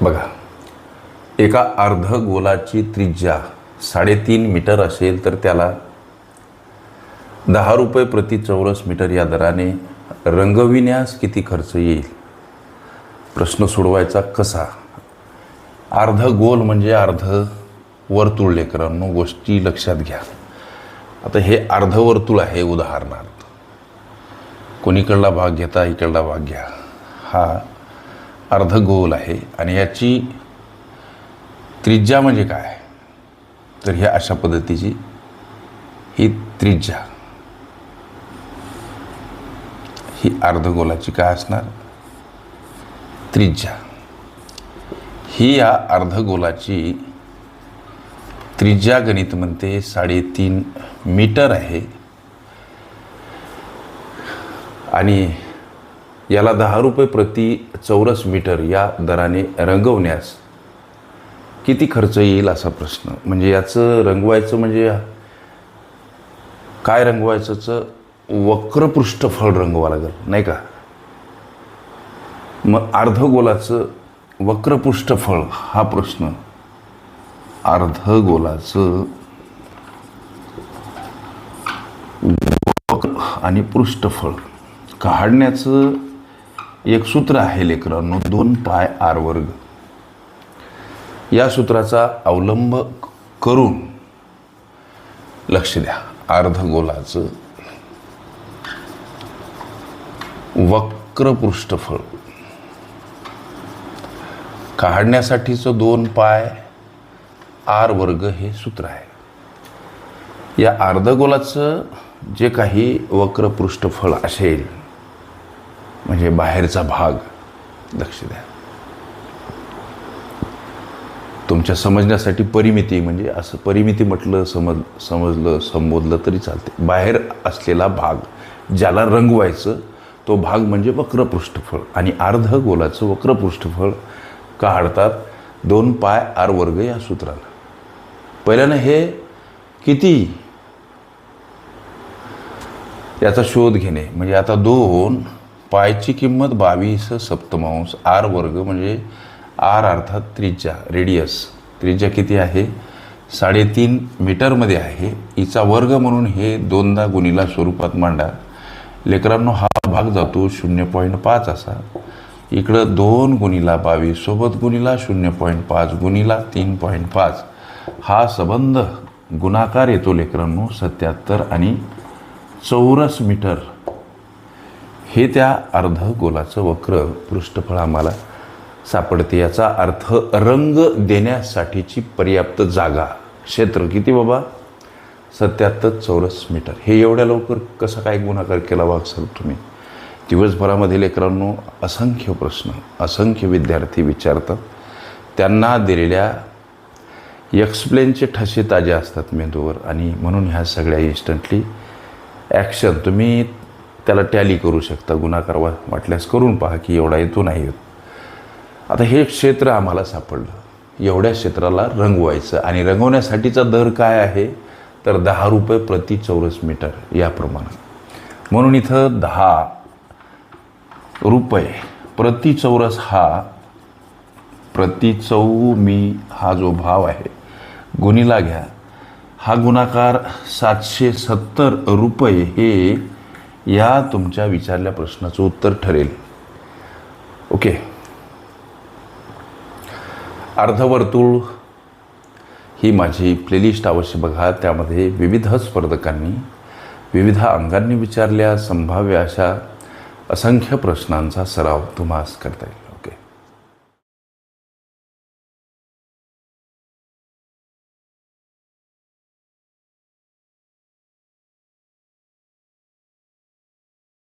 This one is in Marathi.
बघा, एका अर्धगोलाची त्रिज्या 3.5 मीटर असेल तर त्याला 10 रुपये प्रति चौरस मीटर या दराने रंगविण्यास किती खर्च येईल? प्रश्न सोडवायचा कसा? अर्धगोल म्हणजे अर्ध वर्तुळ लेकरांनो, गोष्टी लक्षात घ्या. आता हे अर्धवर्तुळ आहे. उदाहरणार्थ कोणीकडला भाग घेता, इकडला भाग घ्या. हा अर्धगोल आहे आणि याची त्रिज्या म्हणजे काय? तर ह्या अशा पद्धतीची ही त्रिज्या, ही अर्धगोलाची काय असणार? त्रिज्या. ही या अर्धगोलाची त्रिज्या गणित म्हणते 3.5 मीटर आहे आणि याला 10 रुपये प्रति चौरस मीटर या दराने रंगवण्यास किती खर्च येईल असा प्रश्न. म्हणजे याचं रंगवायचं म्हणजे काय रंगवायचं? वक्र पृष्ठफळ रंगवा लागेल, नाही का? मग अर्धगोलाचं वक्र पृष्ठफळ हा प्रश्न. अर्धगोलाचं वक्र आणि पृष्ठफळ काढण्याचं एक सूत्र आहे लेकरांनो, 2πr². या सूत्राचा अवलंब करून लक्ष द्या. अर्धगोलाचं वक्र पृष्ठफळ काढण्यासाठीचं 2πr² हे सूत्र आहे. या अर्धगोलाचं जे काही वक्र पृष्ठफळ असेल म्हणजे बाहेरचा भाग, लक्ष द्या. तुमच्या समजण्यासाठी परिमिती म्हणजे असं परिमिती म्हटलं संबोधलं तरी चालते. बाहेर असलेला भाग ज्याला रंगवायचं तो भाग म्हणजे वक्र पृष्ठफळ. आणि अर्धगोलाचं वक्र पृष्ठफळ काढतात 2πr² या सूत्राला. पहिल्यानं हे किती याचा शोध घेणे. म्हणजे आता 2 पायची किंमत 22/7 r² म्हणजे r अर्थात त्रिज्या, रेडियस. त्रिज्या किती आहे? 3.5 मीटरमध्ये आहे. हिचा वर्ग म्हणून हे 2दा गुणिला स्वरूपात मांडा लेकरांनो. हा भाग जातो 0.5 असा. इकडं 2 गुणिला 22 सोबत गुणिला 0.5 गुणिला 3.5 हा संबंध गुणाकार येतो लेकरांनो 77 आणि चौरस मीटर हे त्या अर्धगोलाचं वक्र पृष्ठफळ आम्हाला सापडते. याचा अर्थ रंग देण्यासाठीची पर्याप्त जागा, क्षेत्र किती बाबा? 77 चौरस मीटर. हे एवढ्या लवकर कसा काय गुणाकार केला वागसाल तुम्ही? दिवसभरामध्ये लेकरांनो असंख्य प्रश्न, असंख्य विद्यार्थी विचारतात. त्यांना दिलेल्या एक्सप्लेनचे ठसे ताजे असतात मेंदूवर आणि म्हणून ह्या सगळ्या इन्स्टंटली ॲक्शन तुम्ही त्याला टॅली करू शकता. गुणाकार वाटल्यास करून पहा की एवढा येतो नाही येत. आता हे क्षेत्र आम्हाला सापडलं. एवढ्या क्षेत्राला रंगवायचं आणि रंगवण्यासाठीचा दर काय आहे? तर 10 रुपये प्रति चौरस मीटर याप्रमाणे. म्हणून इथं 10 रुपये प्रति चौरस हा हा जो भाव आहे गुणिला घ्या. हा गुणाकार 770 रुपये हे या तुमच्या विचारल्या प्रश्नाचं उत्तर ठरेल. ओके. अर्धवर्तुळ ही माझी प्लेलिस्ट अवश्य बघा. त्यामध्ये विविध स्पर्धकांनी विविध अंगांनी विचारल्या संभाव्य अशा असंख्य प्रश्नांचा सराव तुम्हास करता येईल.